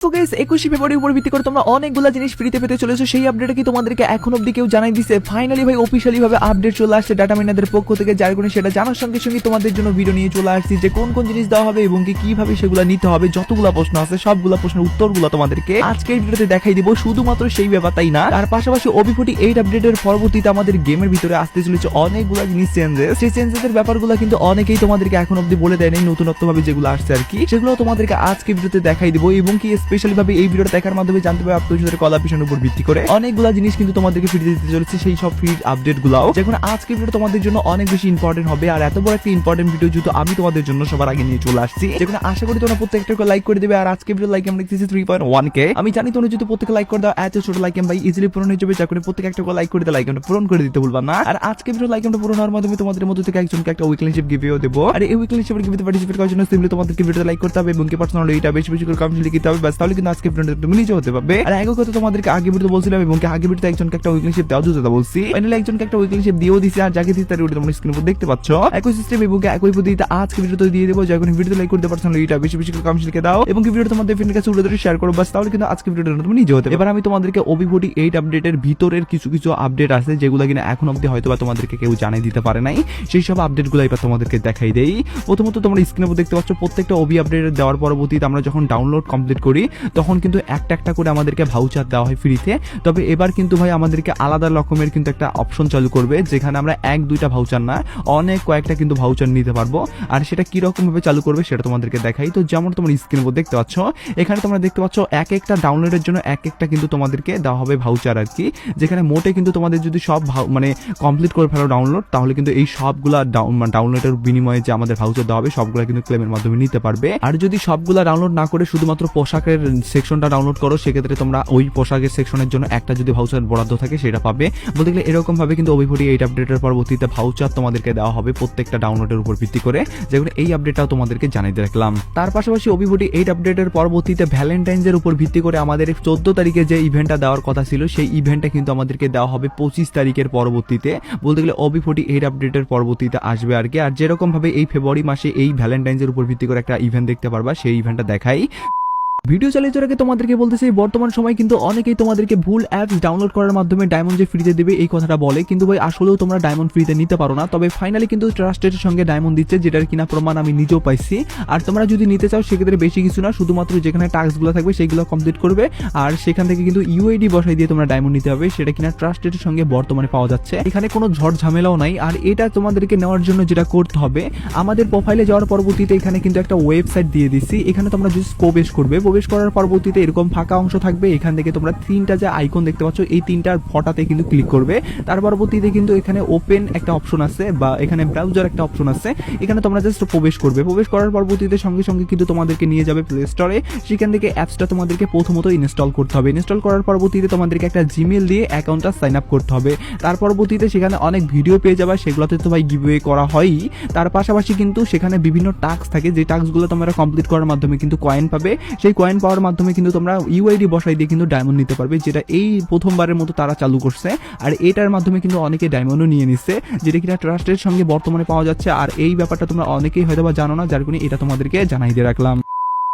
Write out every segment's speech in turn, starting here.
তো গাইস 21 ফেব্রুয়ারির উপর ভিত্তি করে তোমরা অনেকগুলো জিনিস ফ্রিতে পেতে চলেছো। সেই আপডেটটা কি তোমাদেরকে এখন অবধি কেউ জানাই দিছে? ফাইনালি ভাই অফিশিয়ালি ভাবে আপডেট চলে আসছে ডাটা মাইনারদের পক্ষ থেকে, যার কারণে সেটা জানার সঙ্গে সঙ্গে তোমাদের জন্য ভিডিও নিয়ে চলে আসছি যে কোন কোন জিনিস দেওয়া হবে এবং কিভাবে সেগুলো নিতে হবে। যতগুলো প্রশ্ন আছে সবগুলো প্রশ্নের উত্তরগুলো তোমাদেরকে আজকে এই ভিডিওতে দেখাই দিব। শুধুমাত্র সেই ব্যাপারটাই না, তার পাশাপাশি OB48 আপডেটের পরবর্তীতে আমাদের গেমের ভিতরে আসতে চলেছে অনেকগুলো জিনিস চেঞ্জেস। সেই চেঞ্জেসের ব্যাপারগুলো কিন্তু অনেকেই তোমাদেরকে এখন অবধি বলে দেয় নাই, নতুনত্ব ভাবে যেগুলো আসছে আর কি, সেগুলো তোমাদেরকে আজকে ভিডিওতে দেখাই দিব। এবং কি স্পেশালি ভাবে এই ভিডিওটা দেখার মাধ্যমে জানতে পারবে আপনাদের কোলাবরেশনের উপর ভিত্তি করে অনেকগুলো জিনিস কিন্তু তোমাদেরকে ফ্রিতে দিতে চলেছে। সেই সব ফ্রি আপডেট গুলাও যেমন আজকে ভিডিও তোমাদের জন্য অনেক বেশি ইম্পর্টেন্ট হবে। আর এত বড় একটা ইম্পর্টেন্ট ভিডিও যেহেতু আমি তোমাদের জন্য সবার আগে নিয়ে চলে আসছি, যেখানে আশা করি তোমরা প্রত্যেকটা লাইক করে দেবে। আর আজকে ভিডিও লাইক আমরা দেখতেছি 3.1k। আমি জানি তোমরা যদি প্রত্যেকটা লাইক করে দাও এত ছোট লাইক ভাই ইজিলি পূরণ হয়ে যাবে, যা করে প্রত্যেকটা লাইক করে দাও, লাইক আমরা পূরণ করে দিতে ভুলবা না। আর আজকে ভিডিও লাইক আমরা পূরণ হওয়ার মাধ্যমে তোমাদের মধ্যে থেকে একজনকে একটা উইকলি শিপ গিভেও দেব। আর এই উইকলি শিপের গিভেতে পার্টিসিপেট করার জন্য সিম্পলি তোমাদেরকে ভিডিওতে লাইক করতে হবে এবং কি পার্সোনালি এটা বেশি বেশি করে কমেন্ট লিখতে হবে, বাস তাহলে কিন্তু আজকে ভিডিওটা তুমি নিজে হতে পারবে। আর আগে কথা তোমাদেরকে আগে ভিডিও বলছিলাম এবং কি আগে ভিডিওতে একজনকে একটা উইকলি শিপ দেওয়া যেটা বলছি, ফাইনালি একজনকে একটা উইকলি শিপ দিয়েও দিছি। আর যাকে দিছি তার ভিডিও তোমরা স্ক্রিনের উপর দেখতে পাচ্ছ। একই সিস্টেম এবং একই পদ্ধতিতে আজকে ভিডিওতে দিয়ে দেব, যখন ভিডিওতে লাইক করতে পারসোনালি এটা বেশি বেশি করে কমেন্ট লিখে দাও এবং কি ভিডিওটা তোমাদের ফ্রেন্ডের কাছে উড়ে ধরে শেয়ার করো, বাস তাহলে কিন্তু আজকে ভিডিওটা তুমি নিজে হতে। এবার আমি তোমাদেরকে OB48 আপডেটের ভিতরের কিছু কিছু আপডেট আছে যেগুলো কিনা এখন অবধি হয়তো বা তোমাদেরকে কেউ জানিয়ে দিতে পারে নাই, সেই সব আপডেটগুলো এবার তোমাদেরকে দেখাই দেই। প্রথমত তোমরা স্ক্রিনের উপর দেখতে পাচ্ছ প্রত্যেকটা OB আপডেট দেওয়ার পরবর্তীতে আমরা যখন ডাউনলোড কমপ্লিট করি তখন কিন্তু একটা একটা করে আমাদেরকে ভাউচার দেওয়া হয় ফ্রিতে। তবে এবার কিন্তু ভাই আমাদেরকে আলাদা রকমের কিন্তু একটা অপশন চালু করবে, যেখানে আমরা এক দুইটা ভাউচার না অনেক কয়েকটা কিন্তু ভাউচার নিতে পারবো। আর সেটা কি রকম ভাবে চালু করবে সেটা তোমাদেরকে দেখাই। তো যেমন তোমরা স্ক্রিনের উপর দেখতে পাচ্ছ, এখানে তোমরা দেখতে পাচ্ছ এক একটা ডাউনলোডের জন্য এক একটা কিন্তু তোমাদেরকে দেওয়া হবে ভাউচার আর কি, যেখানে মোটে কিন্তু তোমাদের যদি সব মানে কমপ্লিট করে ফেলো ডাউনলোড, তাহলে কিন্তু এই সবগুলা ডাউনলোডের বিনিময়ে যে আমাদের ভাউচার দেওয়া হবে সবগুলা কিন্তু ক্লেমের মাধ্যমে নিতে পারবে। আর যদি সবগুলা ডাউনলোড না করে শুধুমাত্র পোশাকের সেকশনটা ডাউনলোড করো, সেক্ষেত্রে তোমরা ওই পোশাকের সেকশনের জন্য একটা যদি ভাউচার বরাদ্দ থাকে সেটা পাবে। বলতে গেলে এরকম ভাবে কিন্তু OB48 আপডেটের পরবর্তীতে ভাউচার তোমাদেরকে দেওয়া হবে প্রত্যেকটা ডাউনলোডের উপর ভিত্তি করে, যেগুলো এই আপডেটটাও তোমাদেরকে জানিয়ে রাখলাম। তার পাশাপাশি OB48 আপডেটের পরবর্তীতে ভ্যালেন্টাইন্স এর উপর ভিত্তি করে আমাদের 14 তারিখে যে ইভেন্টটা দেওয়ার কথা ছিল সেই ইভেন্টটা কিন্তু আমাদেরকে দেওয়া হবে 25 তারিখের পরবর্তীতে। বলতে গেলে OB48 আপডেটের পরবর্তীতে আসবে আর কি। আর যেরকম ভাবে এই ফেব্রুয়ারি মাসে এই ভ্যালেন্টাইন্স এর উপর ভিত্তি করে একটা ইভেন্ট দেখতে পারবা, সেই ইভেন্টটা দেখাই। ভিডিও চালিয়ে যাওয়ার আগে তোমাদেরকে বলতেছি বর্তমান সময় কিন্তু অনেকেই তোমাদেরকে ভুল অ্যাপস ডাউনলোড করার মাধ্যমে ডায়মন্ড যে ফ্রিতে দেবে এই কথাটা বলে, কিন্তু ভাই আসলেও তোমরা ডায়মন্ড ফ্রিতে নিতে পারো না। তবে ফাইনালি কিন্তু ট্রাস্টের সঙ্গে ডায়মন্ড দিচ্ছে, যেটার কিনা প্রমাণ আমি নিজেও পাইছি। আর তোমরা যদি নিতে চাও সেক্ষেত্রে বেশি কিছু না, শুধুমাত্র যেখানে টাস্কগুলো থাকবে সেইগুলো কমপ্লিট করবে আর সেখান থেকে কিন্তু UID বসাই দিয়ে তোমরা ডায়মন্ড নিতে হবে, সেটা কিনা ট্রাস্টের সঙ্গে বর্তমানে পাওয়া যাচ্ছে। এখানে কোনো ঝড় ঝামেলাও নাই। আর এটা তোমাদেরকে নেওয়ার জন্য যেটা করতে হবে, আমাদের প্রোফাইলে যাওয়ার পরবর্তীতে এখানে কিন্তু একটা ওয়েবসাইট দিয়ে দিচ্ছি, এখানে তোমরা জাস্ট প্রবেশ করবে। প্রবেশ করার পরবর্তীতে এরকম ফাঁকা অংশ থাকবে, এখান থেকে তোমরা তিনটা যে আইকন দেখতে পাচ্ছ এই তিনটার ফটাতে কিন্তু ক্লিক করবে। তার পরবর্তীতে কিন্তু এখানে ওপেন একটা অপশন আছে বা এখানে ব্রাউজার একটা অপশন আছে, এখানে তোমরা জাস্ট প্রবেশ করবে। প্রবেশ করার পরবর্তীতে সঙ্গে সঙ্গে কিন্তু তোমাদেরকে নিয়ে যাবে প্লে স্টোরে, সেখান থেকে অ্যাপসটা তোমাদেরকে প্রথমত ইনস্টল করতে হবে। ইনস্টল করার পরবর্তীতে তোমাদেরকে একটা জিমেল দিয়ে অ্যাকাউন্টটা সাইন আপ করতে হবে। তার পরবর্তীতে সেখানে অনেক ভিডিও পেয়ে যাবে, সেগুলোতে তো ভাই গিভওয়ে করা হয়ই। তার পাশাপাশি কিন্তু সেখানে বিভিন্ন টাস্ক থাকে, যে টাস্কগুলো তোমরা কমপ্লিট করার মাধ্যমে কিন্তু কয়েন পাবে। সেই কয়েন পাওয়ার মাধ্যমে কিন্তু তোমরা UID বসাই দিয়ে কিন্তু ডায়মন্ড নিতে পারবে, যেটা এই প্রথমবারের মতো তারা চালু করছে। আর এটার মাধ্যমে কিন্তু অনেকে ডায়মন্ডও নিয়ে নিচ্ছে, যেটা কিনা ট্রাস্টের সঙ্গে বর্তমানে পাওয়া যাচ্ছে। আর এই ব্যাপারটা তোমরা অনেকেই হয়তো বা জানো না, যার কারণে এটা তোমাদেরকে জানাই দিয়ে রাখলাম।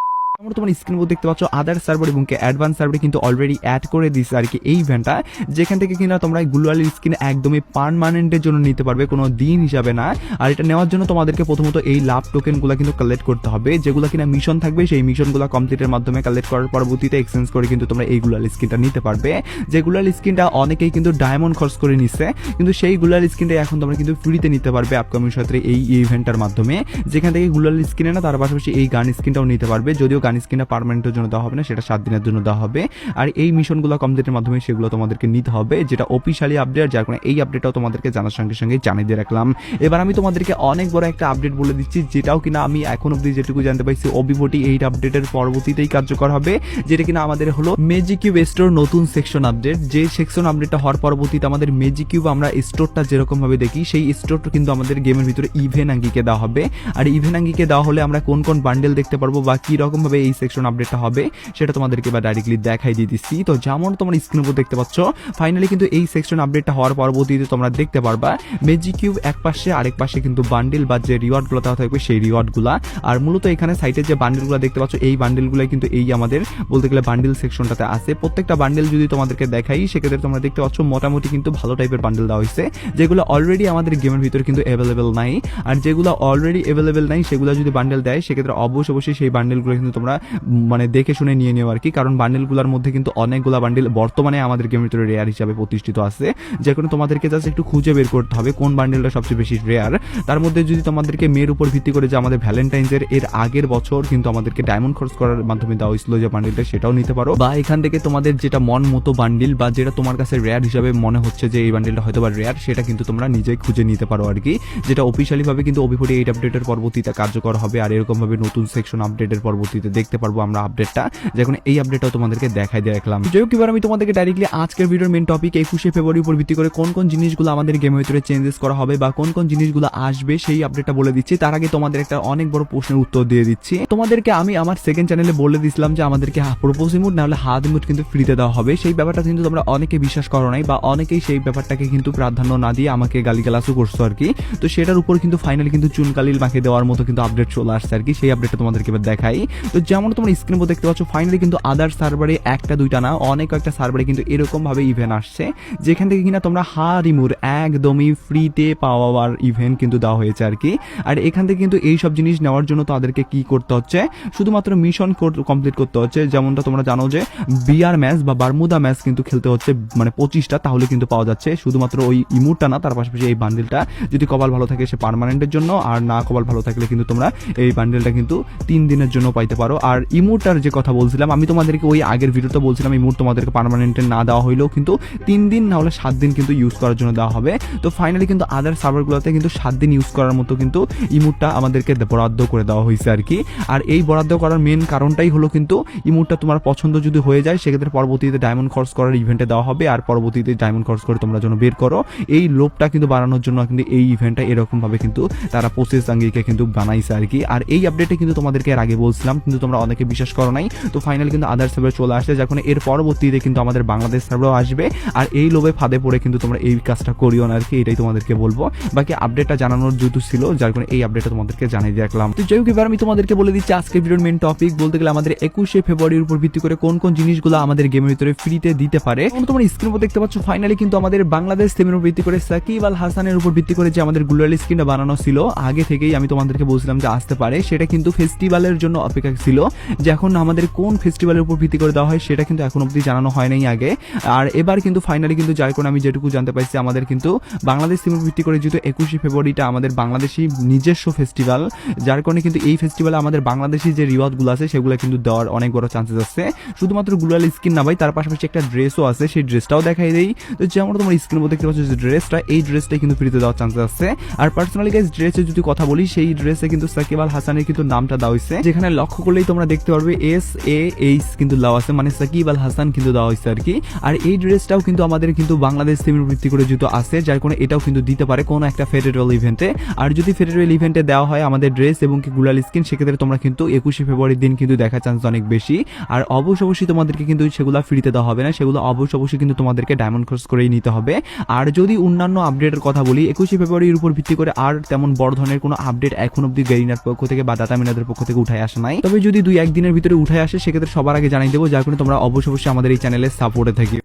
তোমরা স্ক্রিন উপর দেখতে পাচ্ছ আদার সার্ভার এবং অ্যাডভান্স সার্ভারে কিন্তু অলরেডি অ্যাড করে দিচ্ছে আর কি এই ইভেন্টটা, যেখান থেকে কিনা তোমরা গ্লোবাল স্কিন একদমই পার্মানেন্টের জন্য নিতে পারবে, কোনো দিন হিসাবে না। আর এটা নেওয়ার জন্য তোমাদেরকে প্রথমত এই লাভ টোকেনগুলো কিন্তু কালেক্ট করতে হবে, যেগুলো কিনা মিশন থাকবে সেই মিশনগুলো কমপ্লিটের মাধ্যমে কালেক্ট করার পরবর্তীতে এক্সচেঞ্জ করে কিন্তু তোমরা এই গ্লোবাল স্কিনটা নিতে পারবে। যে গ্লোবাল স্কিনটা অনেকেই কিন্তু ডায়মন্ড খরচ করে নিচ্ছে, কিন্তু সেই গ্লোবাল স্কিনটা এখন তোমরা কিন্তু ফ্রিতে নিতে পারবে আপকামিং সত্রে এই ইভেন্টটার মাধ্যমে, যেখান থেকে গ্লোবাল স্কিনে না তার পাশাপাশি এই গান স্কিনটাও নিতে পারবে। যদিও গান স্কিনটা পার্মানেন্টের জন্য দেওয়া হবে না, সেটা 7 দিনের জন্য দেওয়া হবে। আর এই মিশনগুলো কমপ্লিটের মাধ্যমে সেগুলো তোমাদেরকে নিতে হবে, যেটা অফিশিয়ালি আপডেট, যার কারণে এই আপডেটটাও তোমাদেরকে জানার সঙ্গে সঙ্গে জানিয়ে দিয়ে রাখলাম। এবার আমি তোমাদেরকে অনেক বড় একটা আপডেট বলে দিচ্ছি, যেটাও কিনা আমি এখন অব্দি যেটুকু জানতে পাইছি OB48 আপডেটের পরবর্তীতেই কার্যকর হবে, যেটা কিনা আমাদের হলো ম্যাজিক কিউব স্টোর নতুন সেকশন আপডেট। যে সেকশন আপডেটটা হওয়ার পরবর্তীতে আমাদের ম্যাজিক কিউব আমরা স্টোরটা যেরকম ভাবে দেখি সেই স্টোরটা কিন্তু আমাদের গেমের ভিতরে ইভেন আঙ্গিকে দেওয়া হবে। আর ইভেন আঙ্গিকে দেওয়া হলে আমরা কোন কোন বান্ডেল দেখতে পারবো বা কি রকম ভাবে কিভাবে এই সেকশন আপডেটটা হবে সেটা তোমাদেরকে বা ডাইরেক্টলি দেখাই দিয়ে দিচ্ছি। তো যেমন তোমরা স্ক্রিনের উপর দেখতে পাচ্ছ, ফাইনালি কিন্তু এই সেকশন আপডেটটা হওয়ার পরবর্তীতে তোমরা দেখতে পারবা ম্যাজিক কিউব এক পাশে, আরেক পাশে কিন্তু বান্ডিল বা যে রিওয়ার্ডগুলো দেওয়া থাকবে সেই রিওয়ার্ডগুলা। আর মূলত এখানে সাইটে যে বান্ডিলগুলো দেখতে পাচ্ছ এই বান্ডিলগুলো কিন্তু এই আমাদের বলতে গেলে বান্ডিল সেকশনটাতে আছে। প্রত্যেকটা বান্ডিল যদি তোমাদেরকে দেখাই সেক্ষেত্রে তোমরা দেখতে পাচ্ছ মোটামুটি কিন্তু ভালো টাইপের বান্ডিল দেওয়া হয়েছে, যেগুলো অলরেডি আমাদের গেমের ভিতরে কিন্তু অ্যাভেলেবেল নাই। আর যেগুলো অলরেডি অ্যাভেলেবেল নাই সেগুলো যদি বান্ডেল দেয় সেক্ষেত্রে অবশ্যই সেই বান্ডেলগুলো কিন্তু তোমরা মানে দেখে শুনে নিয়ে নিও আর কি, কারণ বান্ডেলগুলোর মধ্যে কিন্তু অনেকগুলো বান্ডেল বর্তমানে আমাদের গেমের ভিতরে রেয়ার হিসাবে প্রতিষ্ঠিত আছে, যে কোনো তোমাদেরকে জাস্ট একটু খুঁজে বের করতে হবে কোন বান্ডেলটা সবচেয়ে বেশি রেয়ার। তার মধ্যে যদি তোমাদেরকে মেয়ের উপর ভিত্তি করে যে আমাদের ভ্যালেন্টাইন্সের এর আগের বছর কিন্তু আমাদেরকে ডায়মন্ড খরচ করার মাধ্যমে দেওয়া হয়েছিল যে বান্ডেলটা, সেটাও নিতে পারো। বা এখান থেকে তোমাদের যেটা মন মতো বান্ডিল বা যেটা তোমার কাছে রেয়ার হিসাবে মনে হচ্ছে যে এই বান্ডেলটা হয়তো বা রেয়ার, সেটা কিন্তু তোমরা নিজেই খুঁজে নিতে পারো আর কি, যেটা অফিসিয়ালি ভাবে কিন্তু OP48 আপডেটের পরবর্তীতে কার্যকর হবে। আর এরকম ভাবে নতুন সেকশন আপডেটের পরবর্তীতে দেখতে পারবো আমরা আপডেটটা, যখন এই আপডেটটাও তোমাদেরকে দেখাই দিয়ে রাখলাম। যাই হোক, এবার আমি তোমাদেরকে ডাইরেক্টলি আজকের ভিডিওর মেন টপিক 21শে ফেব্রুয়ারির উপর ভিত্তি করে কোন কোন জিনিসগুলো আমাদের গেমের ভিতরে চেঞ্জেস করা হবে বা কোন কোন জিনিসগুলো আসবে সেই আপডেটটা বলে দিচ্ছি। তার আগে তোমাদের একটা অনেক বড় প্রশ্নের উত্তর দিয়ে দিচ্ছি। তোমাদেরকে আমি আমার সেকেন্ড চ্যানেলে বলে দিয়েছিলাম যে আমাদেরকে প্রপোজ ইমোট না হলে হাত ইমোট কিন্তু ফ্রিতে দেওয়া হবে। সেই ব্যাপারটা কিন্তু তোমরা অনেকে বিশ্বাস করো নাই বা অনেকেই সেই ব্যাপারটাকে কিন্তু প্রাধান্য না দিয়ে আমাকে গালিগালাজও করছো আর কি। তো সেটার উপর কিন্তু ফাইনালি কিন্তু চুনকালিল মাখে দেওয়ার মতো কিন্তু আপডেট চলে আসছে আর কি, সেই আপডেটটা তোমাদেরকে এবার দেখাই। তো যেমন তোমরা স্ক্রিনে উপর দেখতে পাচ্ছ ফাইনালি কিন্তু আদার সার্ভারে একটা দুইটা না অনেক কয়েকটা সার্ভারে কিন্তু এরকম ভাবে ইভেন্ট আসছে, যেখান থেকে কিনা তোমরা হারিমুর একদমই ফ্রিতে পাওয়ার ইভেন্ট কিন্তু দেওয়া হয়েছে আর কি। আর এখান থেকে কিন্তু এই সব জিনিস নেওয়ার জন্য তাদেরকে কি করতে হচ্ছে, শুধুমাত্র মিশন কমপ্লিট করতে হচ্ছে। যেমনটা তোমরা জানো যে বিআর ম্যাচ বা বারমুদা ম্যাচ কিন্তু খেলতে হচ্ছে মানে 25টা, তাহলে কিন্তু পাওয়া যাচ্ছে শুধুমাত্র ওই ইমোটটা না, তার পাশাপাশি এই বান্ডেলটা যদি কপাল ভালো থাকে সে পার্মানেন্টের জন্য, আর না কপাল ভালো থাকলে কিন্তু তোমরা এই বান্ডেলটা কিন্তু 3 দিনের জন্য পাইতে পারো। আর ইমোটটার যে কথা বলছিলাম আমি তোমাদেরকে ওই আগের ভিডিওতে বলছিলাম ইমোট তোমাদেরকে পার্মানেন্টের না দেওয়া হইলেও কিন্তু 3 দিন না হলে 7 দিন কিন্তু ইউজ করার জন্য দেওয়া হবে। তো ফাইনালি কিন্তু আদার সার্ভারগুলোতে কিন্তু 7 দিন ইউজ করার মতো কিন্তু ইমোটটা আমাদেরকে বরাদ্দ করে দেওয়া হয়েছে আর কি। আর এই বরাদ্দ করার মেন কারণটাই হলো কিন্তু ইমোটটা তোমার পছন্দ যদি হয়ে যায় সেক্ষেত্রে পরবর্তীতে ডায়মন্ড খরচ করার ইভেন্টে দেওয়া হবে, আর পরবর্তীতে ডায়মন্ড খরচ করে তোমরা যেন বের করো, এই লোভটা কিন্তু বাড়ানোর জন্য কিন্তু এই ইভেন্টটা এরকম ভাবে কিন্তু তারা প্রসেস আঙ্গিকে কিন্তু বানাইছে আর কি। আর এই আপডেটে কিন্তু তোমাদেরকে এর আগে বলছিলাম কিন্তু তোমরা অনেকে বিশ্বাস করো নাই। তো ফাইনালি কিন্তু আদার সার্ভার চলে আসছে, যখন এর পরবর্তীতে কিন্তু আমাদের বাংলাদেশ সার্ভারও আসবে। আর এই লোভে ফাঁদে পড়ে কিন্তু তোমরা এই কাজটা করিও না আর কি, এটাই তোমাদেরকে বলবো। বাকি আপডেটটা জানানোর যেহেতু ছিল যার কারণে এই আপডেটটা তোমাদেরকে জানিয়ে রাখলাম। তো যাই হোক, এবার আমি তোমাদেরকে বলে দিচ্ছি আজকের ভিডিওর মেন টপিক বলতে গেলে আমাদের 21শে ফেব্রুয়ারির উপর ভিত্তি করে কোন কোন জিনিসগুলো আমাদের গেমের ভিতরে ফ্রিতে দিতে পারে। তোমরা স্ক্রিনের উপর দেখতে পাচ্ছ ফাইনালি কিন্তু আমাদের বাংলাদেশ থিমের উপর ভিত্তি করে সাকিব আল হাসানের উপর ভিত্তি করে যে আমাদের গ্লোয়াল স্কিনটা বানানো ছিল আগে থেকেই আমি তোমাদেরকে বলছিলাম যে আসতে পারে, সেটা কিন্তু ফেস্টিভ্যালের জন্য অপেক্ষা ছিল। যে এখন আমাদের কোন ফেস্টিভ্যালের উপর ভিত্তি করে দেওয়া হয় সেটা কিন্তু এখন অবধি জানানো হয় নাই আগে। আর এবার কিন্তু ফাইনালি কিন্তু যার কারণে আমি যেটুকু জানতে পাইছি আমাদের কিন্তু বাংলাদেশ থিমের ভিত্তি করে যেহেতু 21শে ফেব্রুয়ারিটা আমাদের বাংলাদেশি নিজস্ব ফেস্টিভ্যাল, যার কারণে কিন্তু এই ফেস্টিভ্যালে আমাদের বাংলাদেশি যে রিওয়ার্ডগুলো আছে সেগুলো কিন্তু দেওয়ার অনেক বড় চান্সেস আছে। শুধুমাত্র গ্লোয়াল স্কিন না ভাই, তার পাশাপাশি একটা ড্রেসও আছে, সেই ড্রেসটাও দেখাই দেই। তো যেমন তোমরা স্ক্রিনের মধ্যে দেখতে পাচ্ছ যে ড্রেসটা, এই ড্রেসটাই কিন্তু ফ্রিতে দেওয়ার চান্সেস আছে। আর পার্সোনালি গাইস ড্রেসের যদি কথা বলি সেই ড্রেসে কিন্তু সাকিব আল হাসানের কিন্তু নামটা দেওয়া হয়েছে, যেখানে লক্ষ্য করলেই তোমরা দেখতে পারবে SAH কিন্তু দেওয়া আছে, মানে সাকিব আল হাসান কিন্তু দেওয়া হয়েছে আর কি। আর এই ড্রেসটাও কিন্তু আমাদের কিন্তু বাংলাদেশ থিমের ভিত্তি করে যেহেতু আছে যার কারণে এটাও কিন্তু দিতে পারে কোনো একটা ফেডারেল ইভেন্টে। আর যদি ফেডারেল ইভেন্টে দেওয়া হয় আমাদের ড্রেস এবং কি গ্লোয়াল স্কিন সেক্ষেত্রে তোমরা কিন্তু 21শে ফেব্রুয়ারির দিন কিন্তু দেখার চান্স অনেক বেশি। আর অবশ্যই তোমাদেরকে কিন্তু সেগুলো ফ্রিতে দেওয়া হবে না, সেগুলো অবশ্যই কিন্তু তোমাদেরকে ডায়মন্ড খরচ করেই নিতে হবে। আর যদি অন্যান্য আপডেটের কথা বলি 21শে ফেব্রুয়ারির উপর ভিত্তি করে আর তেমন বড় ধরনের কোনো আপডেট এখন অব্দি গেরিনার পক্ষ থেকে বা ডাটা মিনাদের পক্ষ থেকে উঠায় আসে নাই। তবে যদি 2-1 দিনের ভিতরে উঠায় আসে সেক্ষেত্রে সবার আগে জানিয়ে দেবো, যার কারণে তোমরা অবশ্যই আমাদের এই চ্যানেলে সাপোর্টে থাকি।